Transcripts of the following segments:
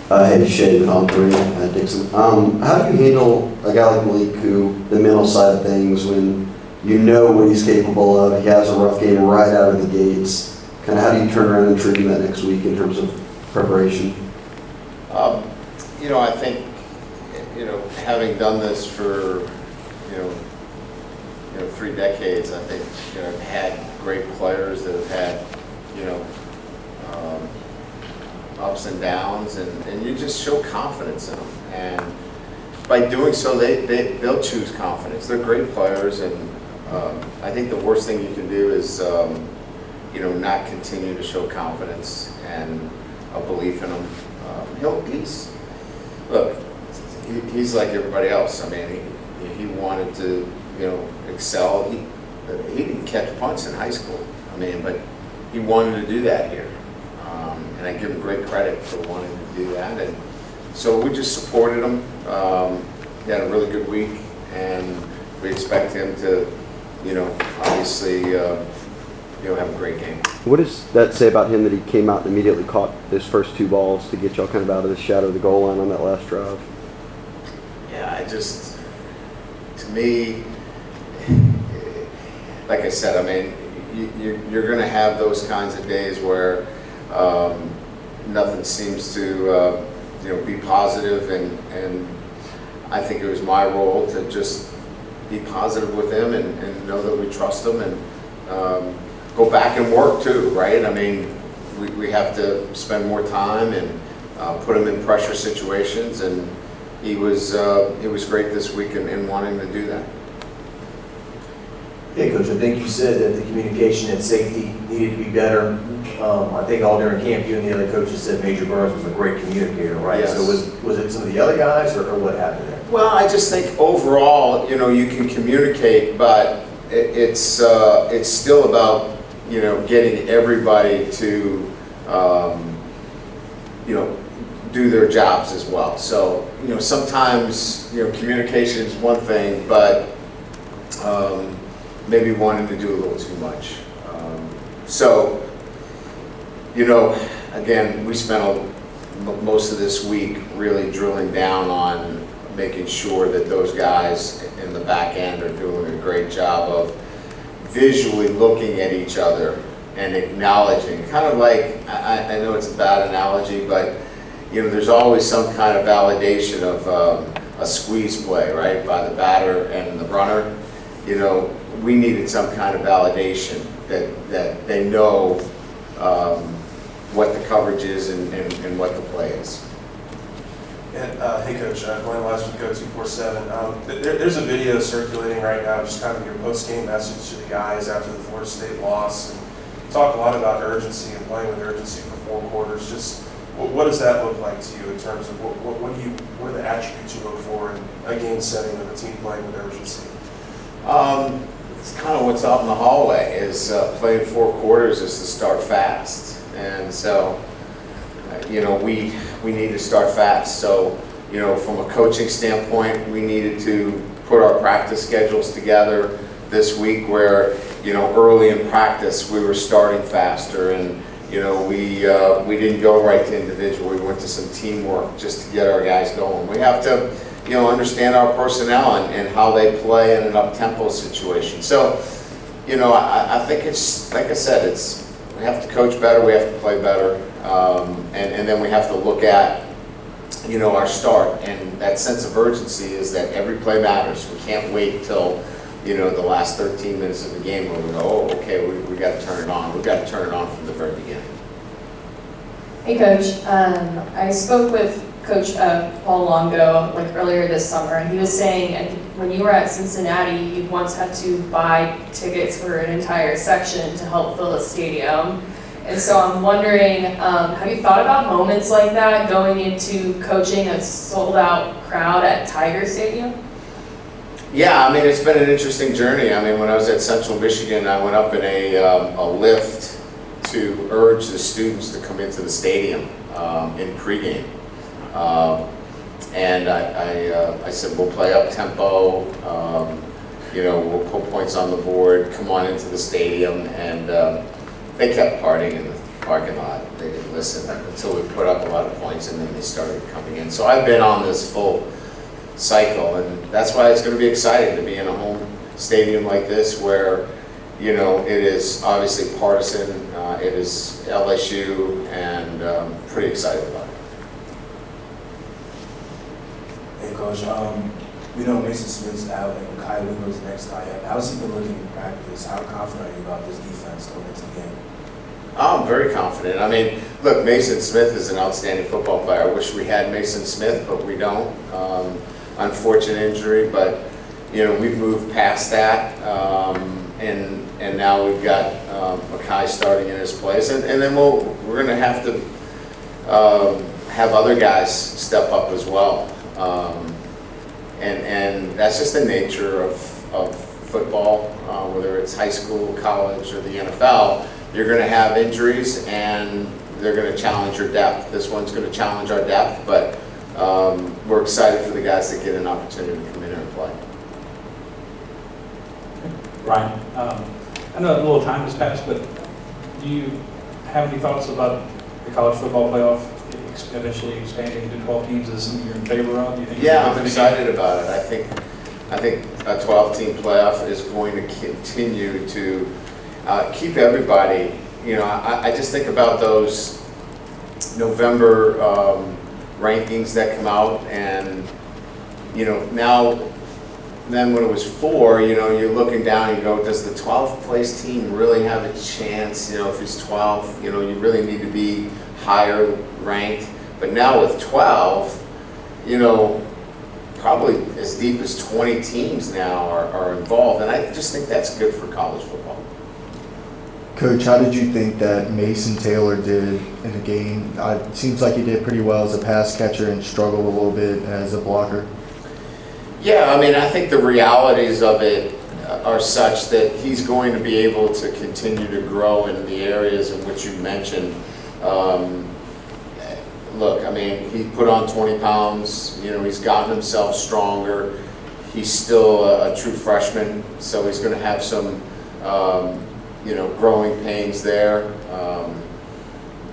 Hey, Shay with On 3 at Dixon. How do you handle a guy like Malik, who the mental side of things, when you know what he's capable of, he has a rough game right out of the gates? Kind of how do you turn around and treat him that next week in terms of preparation? I think, having done this for, 3 decades, I think, I've had great players that have had, ups and downs, and you just show confidence in them. And by doing so, they'll choose confidence. They're great players, and I think the worst thing you can do is, not continue to show confidence and a belief in him. He's like everybody else. I mean, he wanted to, excel. He didn't catch punts in high school. I mean, but he wanted to do that here. And I give him great credit for wanting to do that. And so we just supported him. He had a really good week, and we expect him to, obviously, have a great game. What does that say about him that he came out and immediately caught his first 2 balls to get y'all kind of out of the shadow of the goal line on that last drive? Yeah, to me, like I said, I mean, you're going to have those kinds of days where nothing seems to, be positive, and I think it was my role to just be positive with him and know that we trust him, and go back and work too, right? I mean, we have to spend more time and put him in pressure situations, and he was great this week in wanting to do that. Hey, Coach, I think you said that the communication and safety needed to be better. I think all during camp, you and the other coaches said Major Burns was a great communicator, right? Yes. So was it some of the other guys, or what happened there? Well, I just think overall, you can communicate, but it's still about, getting everybody to, do their jobs as well. So, sometimes, communication is one thing, but maybe wanting to do a little too much. Again, we spent most of this week really drilling down on making sure that those guys in the back end are doing a great job of visually looking at each other and acknowledging, kind of like, I know it's a bad analogy, but there's always some kind of validation of a squeeze play, right, by the batter and the runner. We needed some kind of validation that they know what the coverage is and what the play is. And, hey Coach, Glenn West with Go247. There's a video circulating right now, just kind of your post-game message to the guys after the Florida State loss. And you talk a lot about urgency and playing with urgency for 4 quarters. Just what does that look like to you in terms of what are the attributes you look for in a game setting of a team playing with urgency? It's kind of what's out in the hallway, is playing 4 quarters is to start fast. And so, we need to start fast. So, from a coaching standpoint, we needed to put our practice schedules together this week where, early in practice we were starting faster, and, we didn't go right to individual. We went to some teamwork just to get our guys going. We have to, understand our personnel and how they play in an up-tempo situation. So, I think it's, like I said, we have to coach better, we have to play better, and then we have to look at, our start. And that sense of urgency is that every play matters. We can't wait till, the last 13 minutes of the game where we go, oh, okay, we got to turn it on. We've got to turn it on from the very beginning. Hey, Coach. I spoke with Coach Paul Longo earlier this summer, and he was saying, I think when you were at Cincinnati, you once had to buy tickets for an entire section to help fill the stadium. And so I'm wondering, have you thought about moments like that going into coaching a sold-out crowd at Tiger Stadium? Yeah, I mean, it's been an interesting journey. I mean, when I was at Central Michigan, I went up in a lift to urge the students to come into the stadium in pregame. And I said, we'll play up tempo, we'll put points on the board, come on into the stadium, and they kept partying in parking lot. They didn't listen until we put up a lot of points, and then they started coming in. So I've been on this full cycle, and that's why it's going to be exciting to be in a home stadium like this, where it is obviously partisan. It is LSU, and pretty excited about it. Hey, Coach. We know Mason Smith's out and Kai Winger's the next guy up. How's he been looking in practice? How confident are you about this defense going into the game? I'm very confident. I mean, look, Mason Smith is an outstanding football player. I wish we had Mason Smith, but we don't. Unfortunate injury, but we've moved past that, and now we've got Makai starting in his place, and then we're going to have to have other guys step up as well. And that's just the nature of football, whether it's high school, college, or the NFL. You're going to have injuries, and they're going to challenge your depth. This one's going to challenge our depth, but we're excited for the guys that get an opportunity to come in here and play. Ryan, I know a little time has passed, but do you have any thoughts about the college football playoff eventually expanding to 12 teams? Is this something you're in favor of? Do you think? Yeah, I'm excited about it. I think a 12-team playoff is going to continue to keep everybody. I just think about those November rankings that come out, and now. Then when it was 4, you're looking down and you go, does the 12th place team really have a chance? If it's 12, you really need to be higher ranked. But now with 12, probably as deep as 20 teams now are involved. And I just think that's good for college football. Coach, how did you think that Mason Taylor did in the game? It seems like he did pretty well as a pass catcher and struggled a little bit as a blocker. Yeah, I mean, I think the realities of it are such that he's going to be able to continue to grow in the areas in which you mentioned. Look, I mean, he put on 20 pounds, he's gotten himself stronger. He's still a true freshman, so he's going to have some, growing pains there.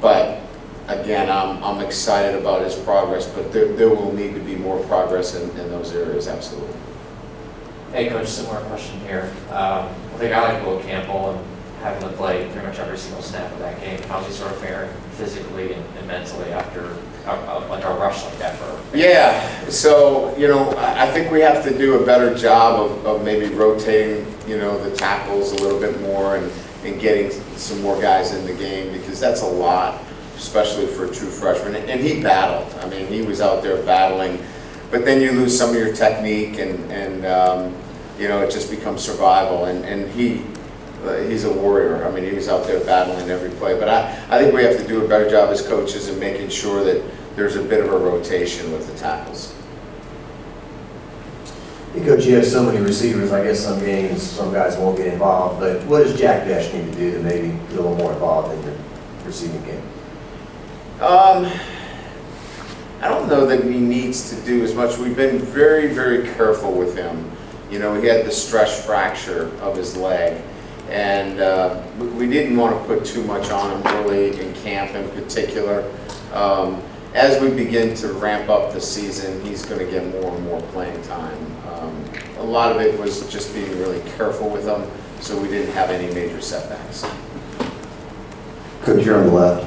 But again, I'm excited about his progress, but there will need to be more progress in those areas, absolutely. Hey, Coach, similar question here. With a guy like Will Campbell and having to play pretty much every single snap of that game, how's he sort of faring physically and mentally after like a rush like that for? Yeah, so I think we have to do a better job of maybe rotating the tackles a little bit more and getting some more guys in the game, because that's a lot, especially for a true freshman. And he battled. I mean, he was out there battling. But then you lose some of your technique, and it just becomes survival. And he's a warrior. I mean, he was out there battling every play. But I think we have to do a better job as coaches in making sure that there's a bit of a rotation with the tackles. Hey, Coach, you have so many receivers. I guess some games, some guys won't get involved. But what does Jack Besh need to do to maybe get a little more involved in your receiving game? I don't know that he needs to do as much. We've been very, very careful with him. He had the stress fracture of his leg, and we didn't want to put too much on him early in camp in particular. As we begin to ramp up the season, he's going to get more and more playing time. A lot of it was just being really careful with him, so we didn't have any major setbacks. Coach, you're on the left.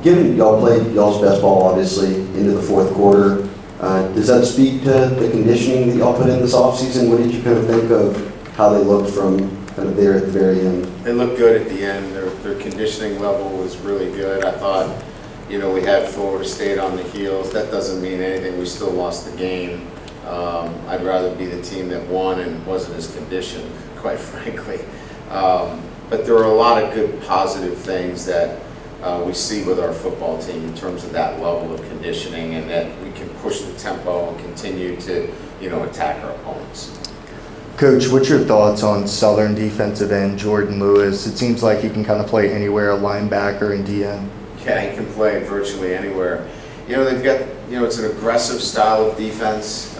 Given y'all played y'all's best ball, obviously, into the fourth quarter, does that speak to the conditioning that y'all put in this offseason? What did you kind of think of how they looked from kind of there at the very end? They looked good at the end. Their conditioning level was really good. I thought, we had Florida State on the heels. That doesn't mean anything. We still lost the game. I'd rather be the team that won and wasn't as conditioned, quite frankly. But there are a lot of good positive things that we see with our football team in terms of that level of conditioning, and that we can push the tempo and continue to, attack our opponents. Coach, what's your thoughts on Southern defensive end Jordan Lewis? It seems like he can kind of play anywhere, a linebacker and DN. Yeah, he can play virtually anywhere. They've got, it's an aggressive style of defense.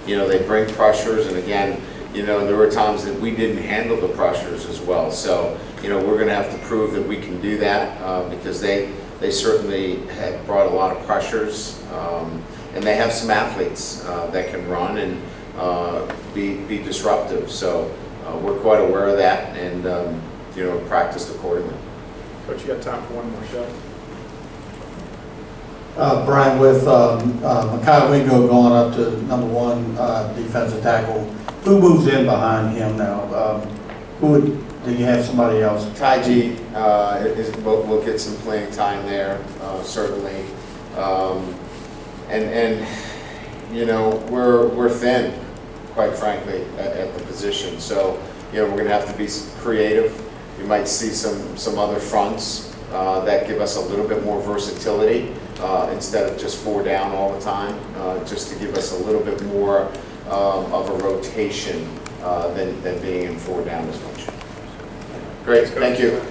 They bring pressures, and again, there were times that we didn't handle the pressures as well. So, we're going to have to prove that we can do that because they certainly have brought a lot of pressures, and they have some athletes that can run and be disruptive. So we're quite aware of that and practiced accordingly. Coach, you got time for one more shot? Brian, with Mekhi Wingo going up to #1 defensive tackle, who moves in behind him now? Do you have somebody else? Taiji will get some playing time there, certainly. We're thin, quite frankly, at the position. So, we're going to have to be creative. You might see some other fronts that give us a little bit more versatility instead of just 4 down all the time, just to give us a little bit more of a rotation than being in 4 down as much. Great, thank you.